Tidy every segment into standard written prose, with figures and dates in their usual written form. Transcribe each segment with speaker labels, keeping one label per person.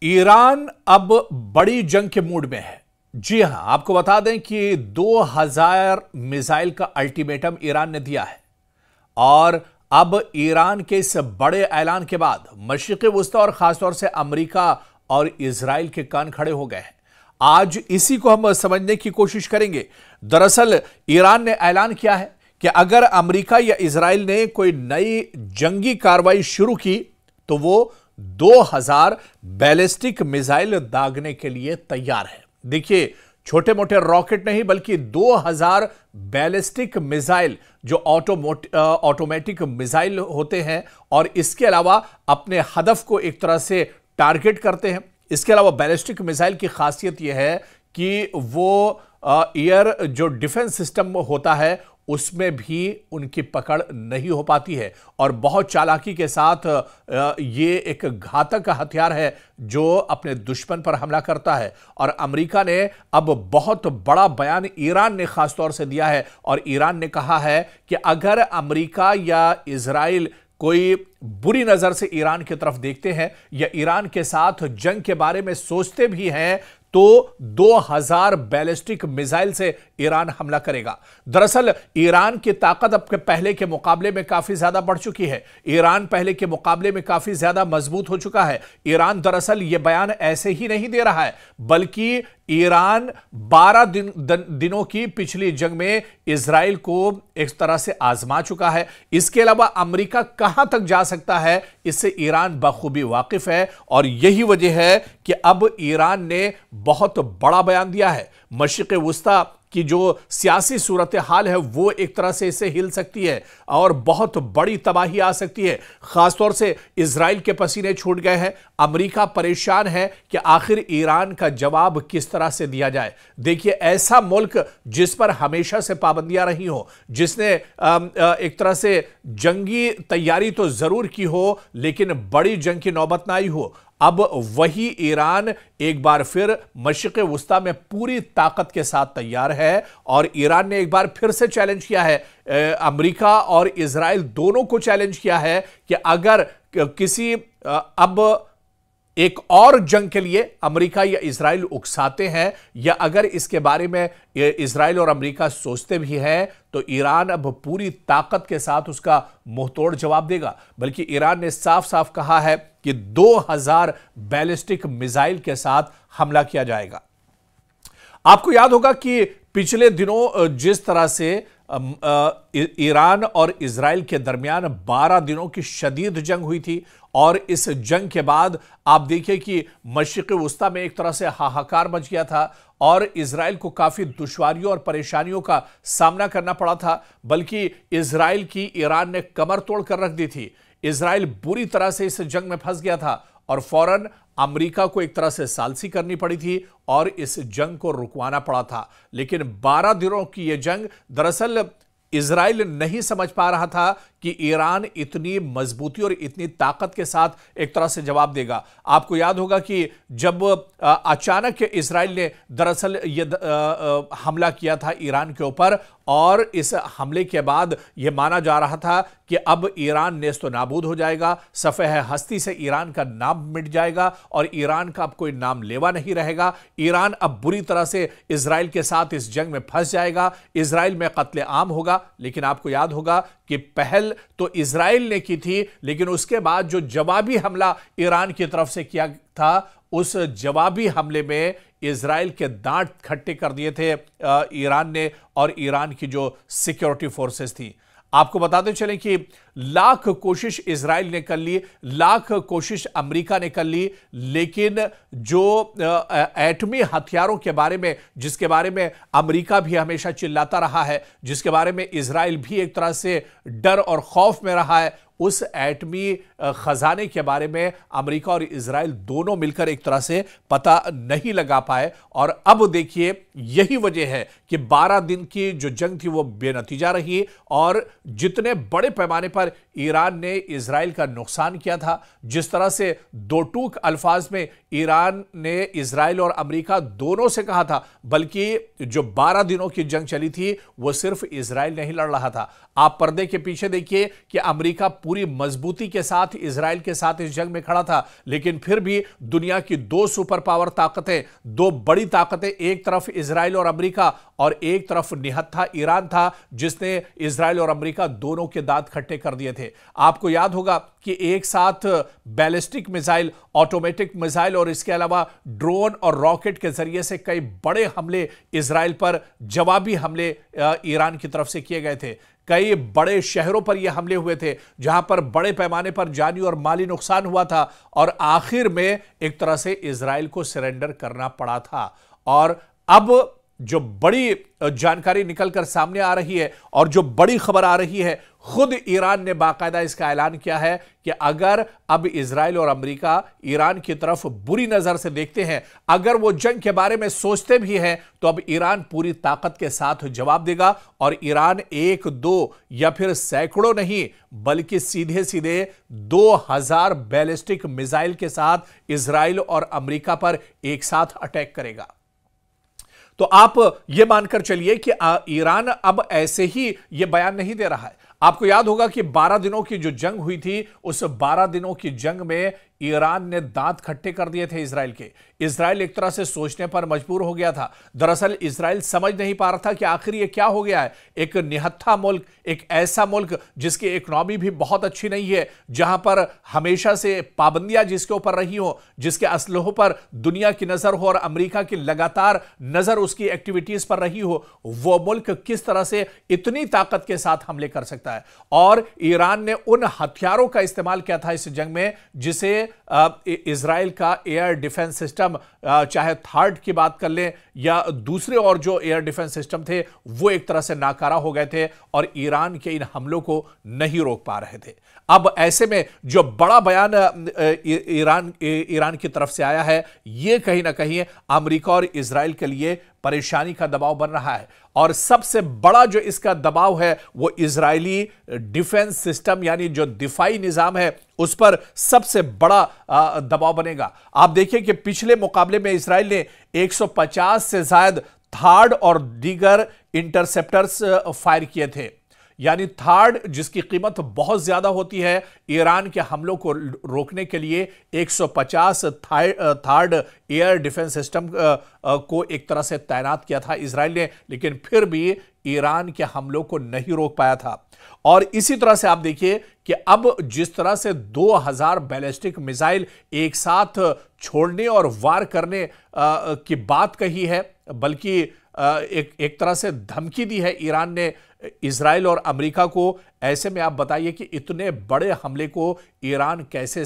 Speaker 1: Iran अब बड़ी जंग के मूड में है। जी हां, आपको बता दें कि 2000 मिसाइल का अल्टीमेटम ईरान ने दिया है और अब ईरान के इस बड़े ऐलान के बाद मशरिक़ वुस्ता और खासतौर से अमेरिका और इजराइल के कान खड़े हो गए हैं। आज इसी को हम समझने की कोशिश करेंगे। दरअसल ईरान ने ऐलान किया है कि अगर अमेरिका या इजराइल ने कोई नई जंगी कार्रवाई शुरू की तो वो 2000 बैलिस्टिक मिसाइल दागने के लिए तैयार है। देखिए, छोटे मोटे रॉकेट नहीं बल्कि 2000 बैलिस्टिक मिसाइल जो ऑटोमेटिक मिसाइल होते हैं और इसके अलावा अपने हदफ को एक तरह से टारगेट करते हैं। इसके अलावा बैलिस्टिक मिसाइल की खासियत यह है कि वो एयर जो डिफेंस सिस्टम होता है उसमें भी उनकी पकड़ नहीं हो पाती है और बहुत चालाकी के साथ ये एक घातक हथियार है जो अपने दुश्मन पर हमला करता है। और अमेरिका ने अब बहुत बड़ा बयान ईरान ने खासतौर से दिया है और ईरान ने कहा है कि अगर अमेरिका या इजराइल कोई बुरी नजर से ईरान की तरफ देखते हैं या ईरान के साथ जंग के बारे में सोचते भी हैं तो 2000 बैलिस्टिक मिसाइल से ईरान हमला करेगा। दरअसल ईरान की ताकत अब पहले के मुकाबले में काफी ज्यादा बढ़ चुकी है। ईरान पहले के मुकाबले में काफी ज्यादा मजबूत हो चुका है। ईरान दरअसल यह बयान ऐसे ही नहीं दे रहा है बल्कि ईरान 12 दिनों की पिछली जंग में इजराइल को एक तरह से आजमा चुका है। इसके अलावा अमेरिका कहां तक जा सकता है इससे ईरान बखूबी वाकिफ है और यही वजह है कि अब ईरान ने बहुत बड़ा बयान दिया है। मशरिक़ वुस्ता की जो सियासी सूरत हाल है वो एक तरह से इससे हिल सकती है और बहुत बड़ी तबाही आ सकती है। खासतौर से इजराइल के पसीने छूट गए हैं। अमेरिका परेशान है कि आखिर ईरान का जवाब किस तरह से दिया जाए। देखिए, ऐसा मुल्क जिस पर हमेशा से पाबंदियां रही हो, जिसने एक तरह से जंगी तैयारी तो जरूर की हो लेकिन बड़ी जंग की नौबत ना आई हो, अब वही ईरान एक बार फिर मशरिक़ वुस्ता में पूरी ताकत के साथ तैयार है और ईरान ने एक बार फिर से चैलेंज किया है। अमेरिका और इजराइल दोनों को चैलेंज किया है कि अगर किसी अब एक और जंग के लिए अमेरिका या इजराइल उकसाते हैं या अगर इसके बारे में इजराइल और अमेरिका सोचते भी हैं तो ईरान अब पूरी ताकत के साथ उसका मुंहतोड़ जवाब देगा। बल्कि ईरान ने साफ साफ कहा है कि 2000 बैलिस्टिक मिसाइल के साथ हमला किया जाएगा। आपको याद होगा कि पिछले दिनों जिस तरह से ईरान और इजराइल के दरमियान 12 दिनों की शदीद जंग हुई थी और इस जंग के बाद आप देखिए कि मशरिक़ वुस्ता में एक तरह से हाहाकार मच गया था और इजराइल को काफी दुश्वारियों और परेशानियों का सामना करना पड़ा था। बल्कि इजराइल की ईरान ने कमर तोड़ कर रख दी थी। इजराइल बुरी तरह से इस जंग में फंस गया था और फौरन अमेरिका को एक तरह से सालसी करनी पड़ी थी और इस जंग को रुकवाना पड़ा था। लेकिन 12 दिनों की यह जंग दरअसल इजराइल नहीं समझ पा रहा था कि ईरान इतनी मजबूती और इतनी ताकत के साथ एक तरह से जवाब देगा। आपको याद होगा कि जब अचानक इजराइल ने दरअसल ये हमला किया था ईरान के ऊपर और इस हमले के बाद यह माना जा रहा था कि अब ईरान नेस्तो नाबूद हो जाएगा, सफ़ेह हस्ती से ईरान का नाम मिट जाएगा और ईरान का अब कोई नाम लेवा नहीं रहेगा। ईरान अब बुरी तरह से इजराइल के साथ इस जंग में फंस जाएगा, इजराइल में कत्ले आम होगा। लेकिन आपको याद होगा कि पहल तो इजराइल ने की थी लेकिन उसके बाद जो जवाबी हमला ईरान की तरफ से किया था उस जवाबी हमले में इजराइल के दांत खट्टे कर दिए थे ईरान ने और ईरान की जो सिक्योरिटी फोर्सेस थी। आपको बताते चलें कि लाख कोशिश इजराइल ने कर ली, लाख कोशिश अमेरिका ने कर ली, लेकिन जो एटमी हथियारों के बारे में जिसके बारे में अमेरिका भी हमेशा चिल्लाता रहा है, जिसके बारे में इजराइल भी एक तरह से डर और खौफ में रहा है, उस एटमी खजाने के बारे में अमेरिका और इजराइल दोनों मिलकर एक तरह से पता नहीं लगा पाए। और अब देखिए, यही वजह है कि 12 दिन की जो जंग थी वो बेनतीजा रही और जितने बड़े पैमाने पर पर ईरान ने इजराइल का नुकसान किया था, जिस तरह से दो टूक अल्फाज में ईरान ने इजराइल और अमेरिका दोनों से कहा था, बल्कि जो 12 दिनों की जंग चली थी वो सिर्फ इजराइल नहीं लड़ रहा था। आप पर्दे के पीछे देखिए कि अमेरिका पूरी मजबूती के साथ इजराइल के साथ इस जंग में खड़ा था, लेकिन फिर भी दुनिया की दो सुपर पावर ताकतें, दो बड़ी ताकतें, एक तरफ इजराइल और अमेरिका और एक तरफ निहत्था ईरान था, जिसने इजराइल और अमेरिका दोनों के दांत खट्टे कर दिए थे। आपको याद होगा कि एक साथ बैलिस्टिक मिसाइल, ऑटोमेटिक मिसाइल और इसके अलावा ड्रोन और रॉकेट के जरिए से कई बड़े हमले इजराइल पर, जवाबी हमले ईरान की तरफ से किए गए थे। कई बड़े शहरों पर यह हमले हुए थे जहां पर बड़े पैमाने पर जानी और माली नुकसान हुआ था और आखिर में एक तरह से इजराइल को सरेंडर करना पड़ा था। और अब जो बड़ी जानकारी निकलकर सामने आ रही है और जो बड़ी खबर आ रही है, खुद ईरान ने बाकायदा इसका ऐलान किया है कि अगर अब इजराइल और अमेरिका ईरान की तरफ बुरी नजर से देखते हैं, अगर वो जंग के बारे में सोचते भी हैं, तो अब ईरान पूरी ताकत के साथ जवाब देगा और ईरान एक दो या फिर सैकड़ों नहीं बल्कि सीधे सीधे 2000 बैलिस्टिक मिसाइल के साथ इजराइल और अमेरिका पर एक साथ अटैक करेगा। तो आप यह मानकर चलिए कि ईरान अब ऐसे ही यह बयान नहीं दे रहा है। आपको याद होगा कि 12 दिनों की जो जंग हुई थी, उस 12 दिनों की जंग में ईरान ने दांत खट्टे कर दिए थे इजराइल के। इजराइल एक तरह से सोचने पर मजबूर हो गया था। दरअसल इजराइल समझ नहीं पा रहा था कि आखिर ये क्या हो गया है। एक निहत्था मुल्क, एक ऐसा मुल्क जिसकी इकोनॉमी भी बहुत अच्छी नहीं है, जहां पर हमेशा से पाबंदियां जिसके ऊपर रही हो, जिसके असलहों पर दुनिया की नजर हो और अमेरिका की लगातार नजर उसकी एक्टिविटीज पर रही हो, वो मुल्क किस तरह से इतनी ताकत के साथ हमले कर सकता है। और ईरान ने उन हथियारों का इस्तेमाल किया था इस जंग में जिसे इजराइल का एयर डिफेंस सिस्टम, चाहे थर्ड की बात कर लें या दूसरे और जो एयर डिफेंस सिस्टम थे, वो एक तरह से नाकारा हो गए थे और ईरान के इन हमलों को नहीं रोक पा रहे थे। अब ऐसे में जो बड़ा बयान ईरान की तरफ से आया है, यह कहीं ना कहीं अमेरिका और इजराइल के लिए परेशानी का दबाव बन रहा है। और सबसे बड़ा जो इसका दबाव है वो इजरायली डिफेंस सिस्टम यानी जो दिफाई निजाम है उस पर सबसे बड़ा दबाव बनेगा। आप देखिए कि पिछले मुकाबले में इजराइल ने 150 से ज्यादा थार्ड और दीगर इंटरसेप्टर्स फायर किए थे। यानी थार्ड जिसकी कीमत बहुत ज्यादा होती है, ईरान के हमलों को रोकने के लिए 150 थार्ड एयर डिफेंस सिस्टम को एक तरह से तैनात किया था इजराइल ने, लेकिन फिर भी ईरान के हमलों को नहीं रोक पाया था। और इसी तरह से आप देखिए कि अब जिस तरह से 2000 बैलिस्टिक मिसाइल एक साथ छोड़ने और वार करने की बात कही है, बल्कि एक तरह से धमकी दी है ईरान ने इजराइल और अमेरिका को। ऐसे में आप बताइए कि इतने बड़े हमले को ईरान कैसे,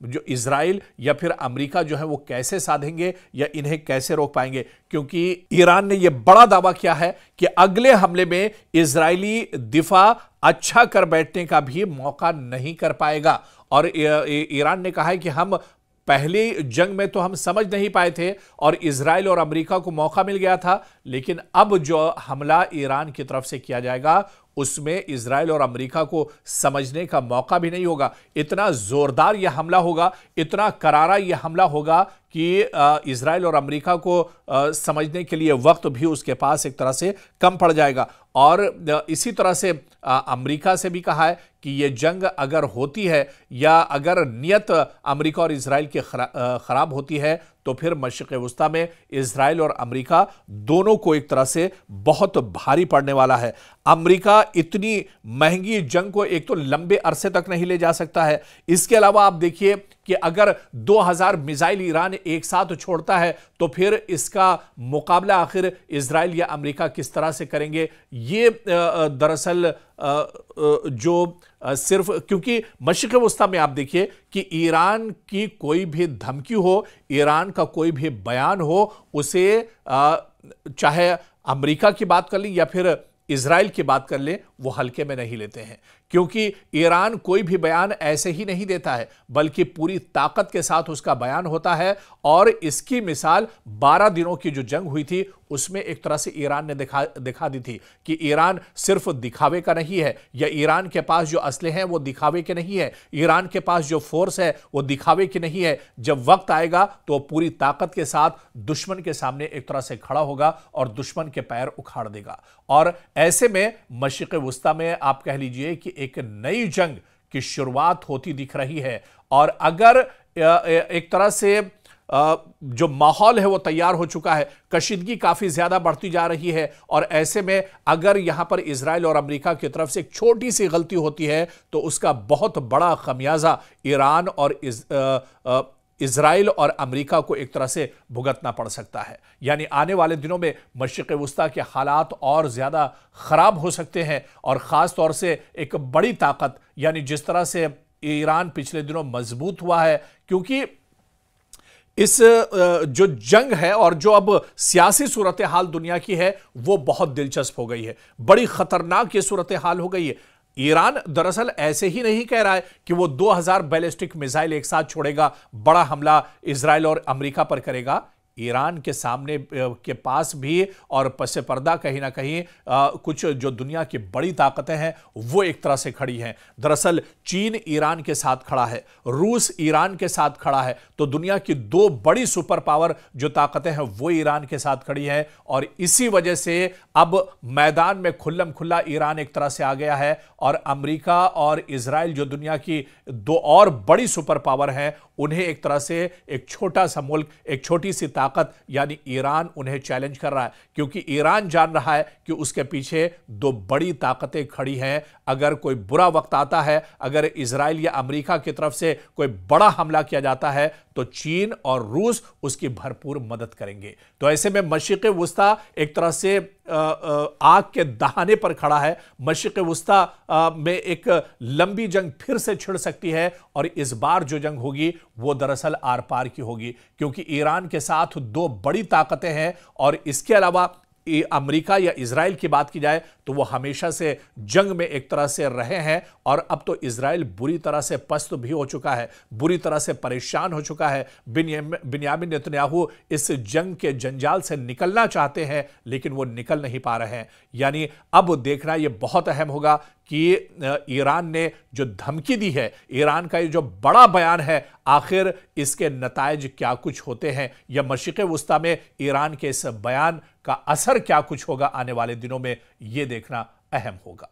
Speaker 1: जो इजराइल या फिर अमेरिका जो है वो कैसे साधेंगे या इन्हें कैसे रोक पाएंगे, क्योंकि ईरान ने यह बड़ा दावा किया है कि अगले हमले में इजरायली दिफा अच्छा कर बैठने का भी मौका नहीं कर पाएगा। और ईरान ने कहा है कि हम पहली जंग में तो हम समझ नहीं पाए थे और इजराइल और अमेरिका को मौका मिल गया था, लेकिन अब जो हमला ईरान की तरफ से किया जाएगा उसमें इजराइल और अमेरिका को समझने का मौका भी नहीं होगा। इतना जोरदार यह हमला होगा, इतना करारा यह हमला होगा कि इजराइल और अमेरिका को समझने के लिए वक्त भी उसके पास एक तरह से कम पड़ जाएगा। और इसी तरह से अमेरिका से भी कहा है कि यह जंग अगर होती है या अगर नियत अमेरिका और इजराइल की खराब होती है तो फिर मशरिक़ वुस्ता में इजराइल और अमेरिका दोनों को एक तरह से बहुत भारी पड़ने वाला है। अमेरिका इतनी महंगी जंग को एक तो लंबे अरसे तक नहीं ले जा सकता है, इसके अलावा आप देखिए कि अगर 2000 मिसाइल ईरान एक साथ छोड़ता है तो फिर इसका मुकाबला आखिर इजराइल या अमेरिका किस तरह से करेंगे। ये दरअसल जो सिर्फ क्योंकि मशरिक़ वुस्ता में आप देखिए कि ईरान की कोई भी धमकी हो, ईरान का कोई भी बयान हो, उसे चाहे अमेरिका की बात कर लें या फिर इजराइल की बात कर लें, वो हल्के में नहीं लेते हैं, क्योंकि ईरान कोई भी बयान ऐसे ही नहीं देता है, बल्कि पूरी ताकत के साथ उसका बयान होता है। और इसकी मिसाल 12 दिनों की जो जंग हुई थी उसमें एक तरह से ईरान ने दिखा दी थी कि ईरान सिर्फ दिखावे का नहीं है, या ईरान के पास जो असले हैं वो दिखावे के नहीं है, ईरान के पास जो फोर्स है वो दिखावे की नहीं है। जब वक्त आएगा तो पूरी ताकत के साथ दुश्मन के सामने एक तरह से खड़ा होगा और दुश्मन के पैर उखाड़ देगा। और ऐसे में मशरिक़ वुस्ता में आप कह लीजिए कि एक नई जंग की शुरुआत होती दिख रही है। और अगर एक तरह से जो माहौल है वो तैयार हो चुका है, कशीदगी काफी ज्यादा बढ़ती जा रही है, और ऐसे में अगर यहां पर इजराइल और अमेरिका की तरफ से एक छोटी सी गलती होती है तो उसका बहुत बड़ा खमियाजा ईरान और इजराइल और अमेरिका को एक तरह से भुगतना पड़ सकता है। यानी आने वाले दिनों में मशरिक़ वुस्ता के हालात और ज्यादा खराब हो सकते हैं। और खास तौर से एक बड़ी ताकत, यानी जिस तरह से ईरान पिछले दिनों मजबूत हुआ है, क्योंकि इस जो जंग है और जो अब सियासी सूरत हाल दुनिया की है वो बहुत दिलचस्प हो गई है, बड़ी खतरनाक ये सूरत हाल हो गई है। ईरान दरअसल ऐसे ही नहीं कह रहा है कि वो 2000 बैलिस्टिक मिसाइल एक साथ छोड़ेगा, बड़ा हमला इजराइल और अमेरिका पर करेगा। ईरान के सामने के पास भी और पसे पर्दा कहीं ना कहीं कुछ जो दुनिया की बड़ी ताकतें हैं वो एक तरह से खड़ी हैं। दरअसल चीन ईरान के साथ खड़ा है, रूस ईरान के साथ खड़ा है, तो दुनिया की दो बड़ी सुपर पावर जो ताकतें हैं वो ईरान के साथ खड़ी हैं। और इसी वजह से अब मैदान में खुल्लम खुल्ला ईरान एक तरह से आ गया है, और अमेरिका और इजराइल जो दुनिया की दो और बड़ी सुपर पावर हैं उन्हें एक तरह से एक छोटा सा मुल्क, एक छोटी सी ताकत यानी ईरान उन्हें चैलेंज कर रहा है, क्योंकि ईरान जान रहा है कि उसके पीछे दो बड़ी ताकतें खड़ी हैं। अगर कोई बुरा वक्त आता है, अगर इजराइल या अमेरिका की तरफ से कोई बड़ा हमला किया जाता है तो चीन और रूस उसकी भरपूर मदद करेंगे। तो ऐसे में मशरिक़ वुस्ता एक तरह से आग के दहाने पर खड़ा है। मशरिक़ वुस्ता में एक लंबी जंग फिर से छिड़ सकती है, और इस बार जो जंग होगी वो दरअसल आर पार की होगी, क्योंकि ईरान के साथ दो बड़ी ताकतें हैं। और इसके अलावा अमेरिका या इजराइल की बात की जाए तो वो हमेशा से जंग में एक तरह से रहे हैं, और अब तो इजराइल बुरी तरह से पस्त भी हो चुका है, बुरी तरह से परेशान हो चुका है। बिन्यामिन नेतन्याहू इस जंग के जंजाल से निकलना चाहते हैं लेकिन वो निकल नहीं पा रहे हैं। यानी अब देखना ये बहुत अहम होगा कि ईरान ने जो धमकी दी है, ईरान का ये जो बड़ा बयान है, आखिर इसके नतायज क्या कुछ होते हैं, या मशरिक़ वुस्ता में ईरान के इस बयान का असर क्या कुछ होगा आने वाले दिनों में, यह देखना अहम होगा।